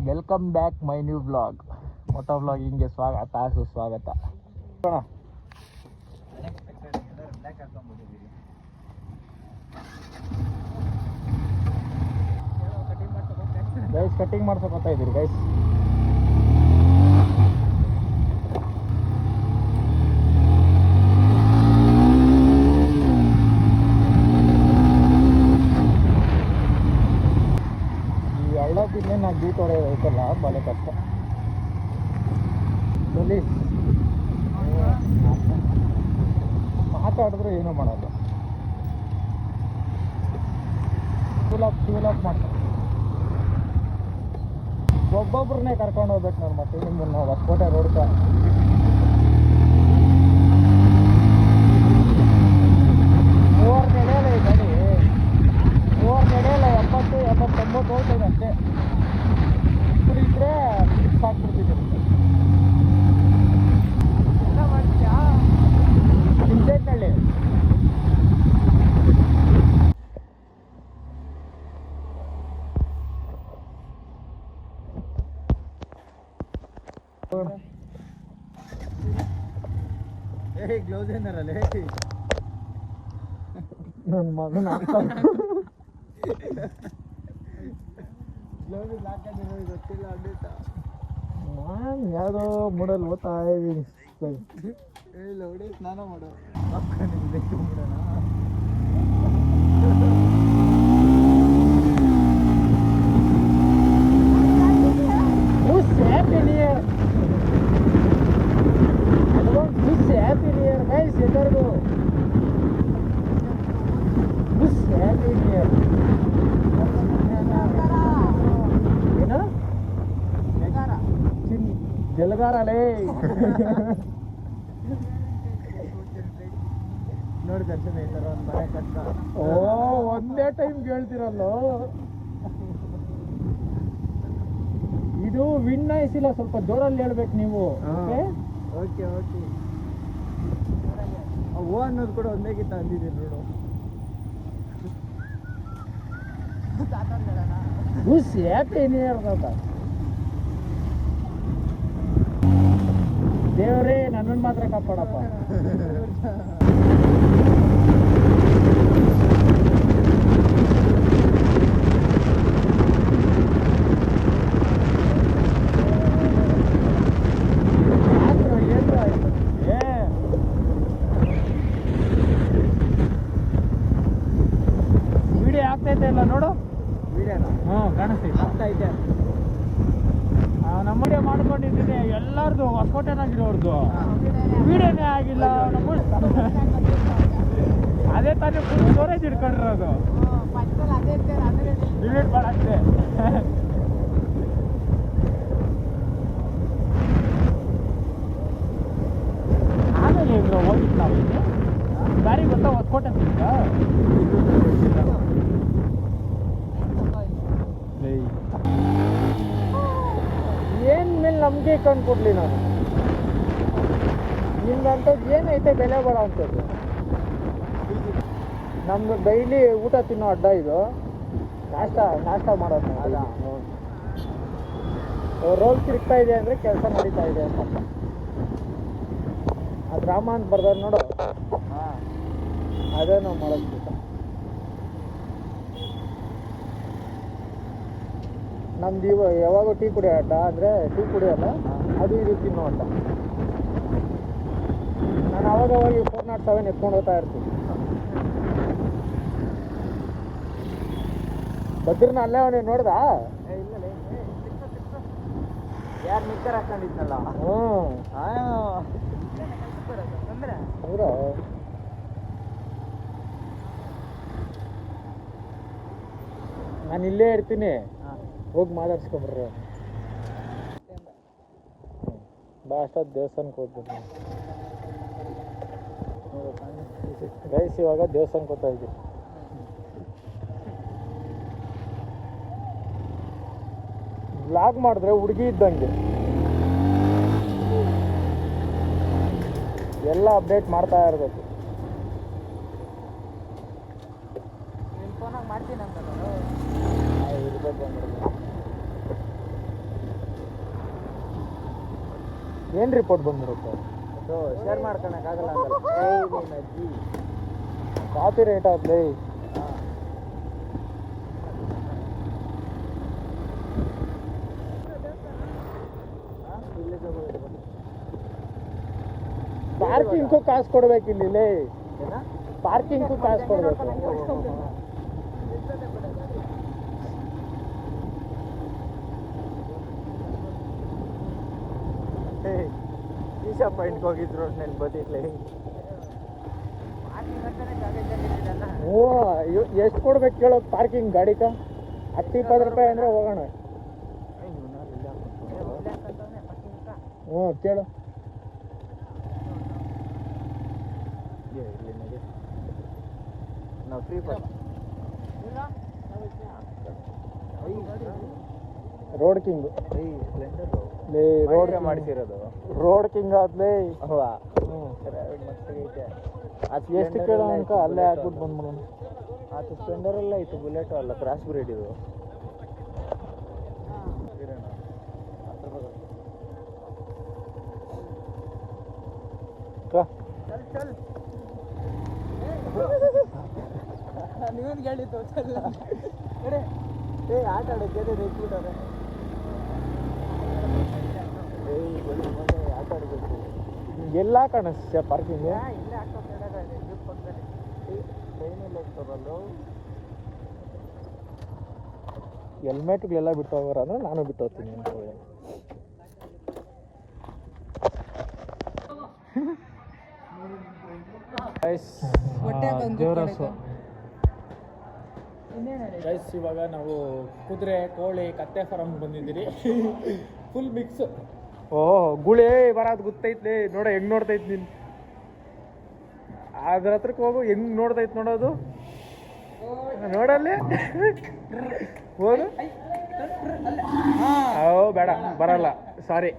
Welcome back my new blog. ಮೊಟೋ ಬ್ಲಾಗಿಂಗ್ಗೆ ಸ್ವಾಗತ ಸುಸ್ವಾಗತ. ಗೈಸ್ ಕಟಿಂಗ್ ಮಾಡ್ಸೋಕೆ ಬರ್ತಾ ಇದ್ದೀರಿ ಗೈಸ್. ಈ ಹಳ್ಳದಿನ್ನೇ ನಾವು ಬೀಟ್ ಹೊಡೆಯೋದಕ್ಕಲ್ಲ ಬಹಳ ಕಷ್ಟ. ಮಾತಾಡಿದ್ರೆ ಏನೂ ಮಾಡಲ್ಲ. ಫ್ಯೂಲ್ ಅಪ್ ಮಾಡ್ತಾರೆ. ಒಬ್ಬೊಬ್ರನ್ನೇ ಕರ್ಕೊಂಡು ಹೋಗ್ಬೇಕು ನಾನು ಮತ್ತೆ ನಿಮ್ಮನ್ನು ಹೊಸಕೋಟೆ ರೋಡ್ಕ. ಓವರ್ ನಡೆಯಲ್ಲ ಈ ಗಾಡಿ, ಓವರ್ ನಡೆಯಲ್ಲ. 70-89 ಹೋಗ್ತದೆ ಅಷ್ಟೇ. ಇದ್ರೆ ಸಾಕ್ಬಿಡ್ತಿದ್ದೀರಿ. ನಿಂತೇಟ್ನಳ್ಳಿ ಗ್ಲೌಸ್ ಏನಾರಲ್ಲ ನನ್ನ ಮಗನ ಗ್ಲೌಸ್ ಹಾಕೊಂಡಿರೋ ಗೊತ್ತಿಲ್ಲ ಅಡ್ಡಿತ. ನಾನು ಯಾವುದೋ ಮೂಡಲ್ಲಿ ಓದ್ತಾ ಇದ್ದೀನಿ. ಇಲ್ಲ ಹೊಡಿ ಸ್ನಾನ ಮಾಡು ಬಿಡೋಣ. Happy New Year! Happy New Year, guys! ಎಲ್ಲರಿಗೂ Happy New Year! ಏನು? ಜಲಗಾರಲೇ ನೋಡಿ ದರ್ಶನ ಹೇಳ್ತಾರ ಒಂದು ಮನೆ ಕಷ್ಟ. ಓ ಒಂದೇ ಟೈಮ್ ಕೇಳ್ತಿರಲ್ಲೋ. ಇದು ವಿನ್ ಆಯ್ಸಿಲ್ಲ, ಸ್ವಲ್ಪ ಜೋರಲ್ಲಿ ಹೇಳ್ಬೇಕು ನೀವು. Okay okay. ಓ ಅನ್ನೋದು ಕೂಡ ಒಂದೇ ಗೀತ ಅಂದಿದ್ದೀನಿ ನೋಡು. ಹ್ಯಾಪಿ ನ್ಯೂ ಇಯರ್ ಅಂತ ದೇವರೇ ನನ್ನನ್ನು ಮಾತ್ರ ಕಾಪಾಡಪ್ಪ. ವಿಡಿಯೋ ಆಗ್ತೈತೆ ಇಲ್ಲ ನೋಡು. ವಿಡಿಯೋನ ಕಾಣಿಸ್ತೈತೆ, ಆಗ್ತೈತೆ. ನಮ್ಮ ವಿಡಿಯೋ ಮಾಡ್ಕೊಂಡಿದ್ದೀನಿ ಎಲ್ಲರದು ಹೊಸಕೋಟೆನಾಗಿರೋರ್ದು. ವಿಡಿಯೋನೇ ಆಗಿಲ್ಲ ನಮ್ಮ. ಅದೇ ತಾನೇ ಫುಲ್ ಸ್ಟೋರೇಜ್ ಇಟ್ಕೊಂಡಿರೋದು. ಡಿಲೀಟ್ ಮಾಡಕ್ಕೆ ಆಮೇಲೆ ಇದ್ರು ಹೋಗಿತ್ತು ನಾವು. ದಾರಿ ಗೊತ್ತಾ ಹೊಸಕೋಟೆ ಅಂತ? ಏನ್ ಮೇಲೆ ನಂಬಿಕೆ ಇಟ್ಕೊಂಡು ಕೊಡ್ಲಿ ನಾನು. ನಿಮ್ದಂಥದ್ದು ಏನೈತೆ ಬೆಲೆ ಬರೋ ಅಂಥದ್ದು. ನಮ್ದು ಡೈಲಿ ಊಟ ತಿನ್ನೋ ಅಡ್ಡ ಇದು. ನಾಷ್ಟ ಮಾಡೋದು ಅಲ್ಲ. ರೋಲ್ ತಿರುಗ್ತಾ ಇದೆ ಅಂದರೆ ಕೆಲಸ ನಡೀತಾ ಇದೆ ಅಂತ. ಅದು ರಾಮ ಅಂತ ಬರ್ದಾರ ನೋಡು, ಅದೇ ನಾವು ಮಾಡೋದು. ನಮ್ದು ಯಾವಾಗೂ ಟೀ ಕುಡಿಯೋ ಅಡ್ಡ ಅಂದರೆ ಟೀ ಕುಡಿಯೋಲ್ಲ, ಅದು ಇದು ತಿನ್ನೋ ಅಡ್ಡ. ನಾನು ಅವಾಗ 407 ಎತ್ಕೊಂಡು ಹೋಗ್ತಾ ಇರ್ತೀನಿ. ಬದ್ರನ ಅಲ್ಲೇ ಅವನೇ ನೋಡ್ದ? ಯಾರು ನಿಕ್ಕರ್ ಹಾಕೊಂಡಿದ್ನಲ್ಲ. ಹೌದಾ? ನಾನು ಇಲ್ಲೇ ಇರ್ತೀನಿ, ಹೋಗಿ ಮಾತಾಡ್ಸ್ಕೊಂಡ್ರಿ. ಬಾ ಅಷ್ಟೊತ್ತು ದೇವಸ್ಥಾನಕ್ಕೆ ಹೋಗ್ತೀನಿ ಗೈಸ್. ಇವಾಗ ದೇವಸ್ಥಾನಕ್ಕೆ ಹೋಗ್ತಾ ಇದ್ದೀವಿ. ಬ್ಲಾಗ್ ಮಾಡಿದ್ರೆ ಹುಡುಗಿ ಇದ್ದಂಗೆ ಎಲ್ಲ ಅಪ್ಡೇಟ್ ಮಾಡ್ತಾ ಇರಬೇಕು. ಮಾಡ್ತೀನಿ ಅಂತ ಇರ್ಬೇಕು ಅಂದ್ರೆ ಏನು ರಿಪೋರ್ಟ್ ಬಂದ್ಬಿಡುತ್ತೆ? ಸೊ ಶೇರ್ ಮಾಡ್ಕೊಳಕ್ಕಾಗಲ್ಲ ಅಂತಲ್ಲ. ಅಜ್ಜಿ ಕಾಪಿ ರೇಟ್ ಆದ್ಲೇ. ಪಾರ್ಕಿಂಗ್ಗೂ ಕಾಸು ಕೊಡ್ಬೇಕು ಇಲ್ಲಿ. ಪಾರ್ಕಿಂಗ್ಗೂ ಕಾಸು ಕೊಡ್ಬೇಕು. ಈಶಾ ಪಾಯಿಂಟ್ಗೆ ಹೋಗಿದ್ರು ನೆನ್ ಬದಿರ್ಲಿ. ಓ ಎಷ್ಟು ಕೊಡ್ಬೇಕು ಕೇಳೋ ಪಾರ್ಕಿಂಗ್ ಗಾಡಿಕ? 10-20 ರೂಪಾಯಿ ಅಂದರೆ ಹೋಗೋಣ. ಹ್ಞೂ ಕೇಳು. ನಾವು free pass. Road king road ಮಾಡಿಸಿರೋದು. ರೋಡ್ ಕಿಂಗ್ ಆದ್ಲೇ. ಅದು ಎಷ್ಟು ಕೇಳೋ ಅನ್ಕ ಅಲ್ಲೇ ಹಾಕ್ಬಿಟ್ಟು ಬಂದ್ಬಿಡೋಣ. ಅದು ಸ್ಪ್ಲೆಂಡರಲ್ಲ ಇತ್ತು, ಬುಲೆಟು ಅಲ್ಲ, ಕ್ರಾಸ್ ಬ್ರೀಡ್ ಇದು. ನೀವೇನು ಹೇಳಿದ್ದು ಆಟ ಆಡೋಕ್ಕೆ ನೆಚ್ಬಿಟ್ಟವ್ರೆ. ಆಟ ಆಡಬೇಕು. ಎಲ್ಲ ಕಾಣಿಸ್ತ ಪಾರ್ಕಿಂಗ್. ಟ್ರೈನಲ್ಲಿ ಹೋಗ್ತಾರಲ್ಲ, ಹೆಲ್ಮೆಟ್ಗಳೆಲ್ಲ ಬಿಟ್ಟು ಹೋಗೋರ ಅಂದ್ರೆ ನಾನು ಬಿಟ್ಟು ಹೋಗ್ತೀನಿ ಅಂತ ಹೇಳಿ. ದೇವರಸು ಗೈಸ್, ಇವಾಗ ನಾವು ಕುದುರೆ, ಕೋಳಿ, ಕತ್ತೆ ಫಾರಮ್ ಬಂದಿದ್ದೀರಿ. Full mix. ಓಹ್ ಗುಳಿ ಬರೋದು ಗೊತ್ತೈತ್ಲಿ. ನೋಡ ಹೆಂಗ್ ನೋಡ್ತೈತಿ ನೀನು. ಅದ್ರ ಹತ್ರಕ್ಕೆ ಹೋಗು, ಹೆಂಗ್ ನೋಡ್ತೈತಿ ನೋಡೋದು. ನೋಡಲ್ಲಿ ಹೋಗು. ಓ ಬೇಡ, ಬರಲ್ಲ, ಸಾರಿ.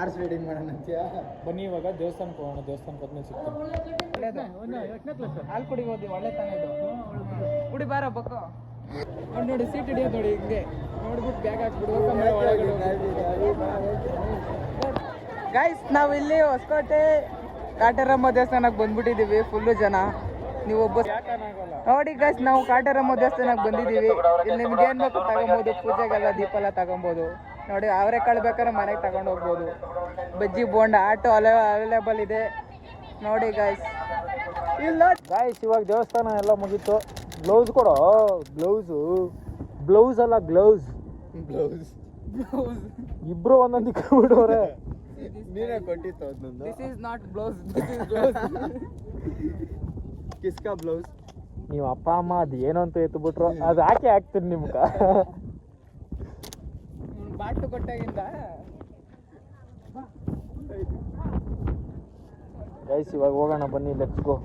ಆರ್ಸ್ ರೈಡಿಂಗ್ ಮಾಡೋಣ ಅಂತೀಯ? ಬನ್ನಿ ಇವಾಗ ದೇವಸ್ಥಾನಕ್ಕೆ ಹೋಗೋಣ. ದೇವಸ್ಥಾನಕ್ಕೆ ಹೋದ್ಮೇಲೆ ಸಿಗ್ತೀನಿ. ಹಾಲು ಕುಡಿ ಹೋದಿ, ಒಳ್ಳೆ ತಾನೇ ಇದು. ಕುಡಿ ಬಾರ ಬಕ್ಕ ನೋಡಿ. ಸೀಟ್ ಹಿಡಿಯೋದು ನೋಡಿ, ಹಿಂಗೆ ನೋಡ್ಬಿಟ್ಟು ಬ್ಯಾಗ್ ಹಾಕ್ಬಿಡು. ಗೈಸ್, ನಾವು ಇಲ್ಲಿ ಹೊಸಕೋಟೆ ಕಾಟೇರಮ್ಮ ದೇವಸ್ಥಾನಕ್ಕೆ ಬಂದ್ಬಿಟ್ಟಿದ್ದೀವಿ. ಫುಲ್ಲು ಜನ. ನೀವೊಬ್ಬ ನೋಡಿ ಗೈಸ್, ನಾವು ಕಾಟೇರಮ್ಮ ದೇವಸ್ಥಾನಕ್ಕೆ ಬಂದಿದ್ದೀವಿ. ಇಲ್ಲಿ ನಿಮ್ಗೆ ಏನು ಬೇಕು ತಗೊಬೋದು. ಪೂಜೆಗೆಲ್ಲ ದೀಪ ಎಲ್ಲ ತಗೊಬೋದು. ನೋಡಿ, ಅವರೆಕಾಳು ಬೇಕಾದ್ರೆ ಮನೆಗೆ ತಗೊಂಡು ಹೋಗ್ಬೋದು. ಬಜ್ಜಿ ಬೋಂಡ ಆಟೋ ಅವೈಲೇಬಲ್ ಇದೆ ನೋಡಿ ಗೈಸ್. ಇಲ್ಲ ಗಾಯ್ಸ್, ಇವಾಗ ದೇವಸ್ಥಾನ ಎಲ್ಲ ಮುಗೀತು. ಗ್ಲೌಸ್ ಕೊಡೋ. ಬ್ಲೌಸ್ ಅಲ್ಲ, ಗ್ಲೌಸ್. ಇಬ್ರು ಒಂದೊಂದು ಇಟ್ಬಿಟ್ಟವ್ರೆ. ನೀನೇ ಕೊಟ್ಟಿತ್ತು ಅದೊಂದು. This is not blouse, this is blouse. ಕಿಸ್ಕಾ ಬ್ಲೌಸ್. ನೀವು ಅಪ್ಪ ಅಮ್ಮ ಅದು ಏನು ಅಂತ ಎತ್ಬಿಟ್ರು, ಅದು ಹಾಕಿ ಹಾಕ್ತೀನಿ ನಿಮ್ಗೆ. ಬಾಟು ಕೊಟ್ಟಾಗಿಂದ ಗೈಸ್, ಇವಾಗ ಹೋಗೋಣ ಬನ್ನಿ, ಲೆಟ್ಸ್ ಗೋ.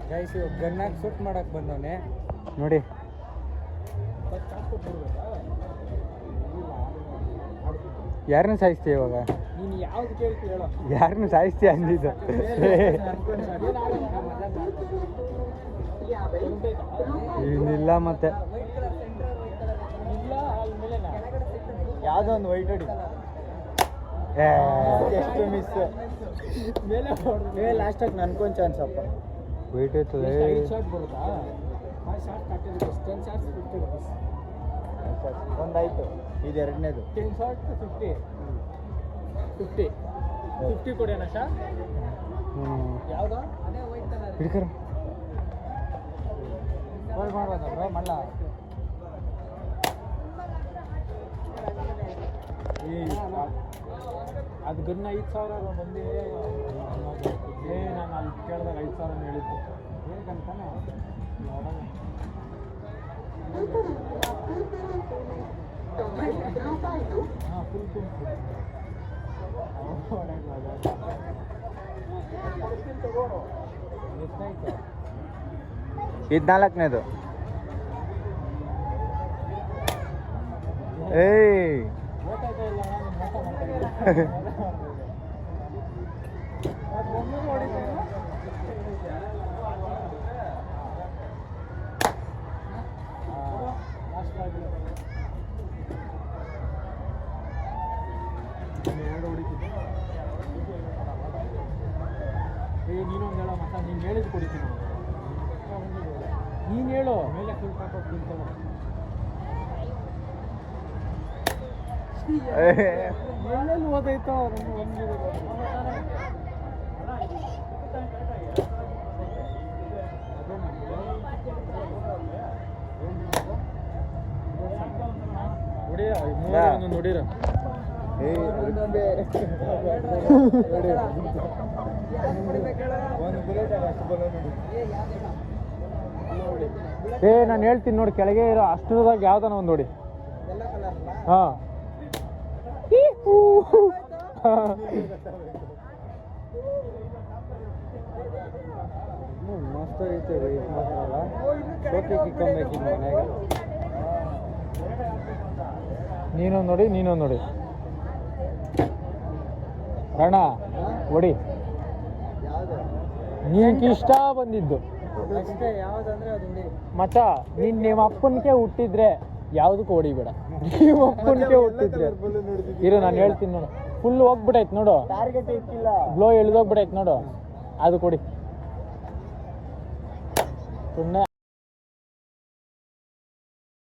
ಗೈಸ್, ಗನ್ನಾಗಿ ಶೂಟ್ ಮಾಡಕ್ ಬಂದವನೆ ನೋಡಿ. ಯಾರನ್ನ ಸಾಯಿಸ್ತೀಯ ಇವಾಗ? ನೀನು ಯಾವ್ದು ಕೇಳ್ತೀಯ ಹೇಳೋ. ಯಾರನ್ನ ಸಾಯಿಸ್ತೀಯ ಅಂದಿದ್ದು? ಇಲ್ಲ ಮತ್ತೆ ಯಾವುದೋ ಒಂದು ವೈಟ್ ಹೊಡಿ. ಎಷ್ಟು ಮಿಸ್ ಮೇಲೆ ಲಾಸ್ಟಾಗಿ ನನ್ಕೊಂದು ಚಾನ್ಸ್ ಅಪ್ಪ. ವೆಯ್ಟ್ ಆಯ್ತದೆ. ಒಂದಾಯ್ತು, ಇದು ಎರಡನೇದು. 50 ಕೊಡೋಣ ಸರ್. ಯಾವುದು ಹಿಡ್ಕರ ಮಾಡ್ಬೋದ ಮಳ್ಳ. ಅದು ಗನ್ನ 5,000 ಬಂದು ನಾನು ಅಲ್ಲಿ ಕೇಳಿದಾಗ 5,000 ಹೇಳಿದ್ದು. ಹೇಗಂತಾನೆ ಇದು 4ನೇದು. ಏಯ್ ನೀನೊಂದು ಹೇಳೋ ಮತ್ತ ನೀನು ಹೇಳಿದ್ ಕೊಡಿತೀನಿ ನೀನು ಹೇಳು ಮೇಲೆ ಸ್ವಲ್ಪ ಎಲ್ಲೆಲ್ಲಿ ಓದೈತೋ ನೋಡಿರ ನಾನು ಹೇಳ್ತೀನಿ ನೋಡಿ, ಕೆಳಗೆ ಇರೋ ಅಷ್ಟರದಾಗ ಯಾವ್ದಾನ ಒಂದು ನೋಡಿ. ಹಾಂ ಮಸ್ತ್ ಐತೆ ನೀನೊಂದು ನೋಡಿ, ನೀನೊಂದು ನೋಡಿ ರಣ ಹೊಡಿ. ನಿನ್ಗೆ ಇಷ್ಟ ಬಂದಿದ್ದು ಮಚ್ಚ, ನೀನ್ ನಿಮ್ಮ ಅಪ್ಪನಿಗೆ ಹುಟ್ಟಿದ್ರೆ ಯಾವ್ದಕ್ಕೂ ಹೊಡಿಬೇಡ. ನಿಮ್ಮ ಅಪ್ಪನಿಗೆ ಹುಟ್ಟಿದ್ರೆ ಇರು, ನಾನು ಹೇಳ್ತೀನಿ ನೋಡು. ಫುಲ್ ಹೋಗ್ಬಿಟ್ಟೈತೆ ನೋಡು, ಬ್ಲೋ ಇಳ್ದೋಗ್ಬಿಟ್ಟೈತೆ ನೋಡು, ಅದು ಕೊಡಿ ಸುಮ್ಮನೆ.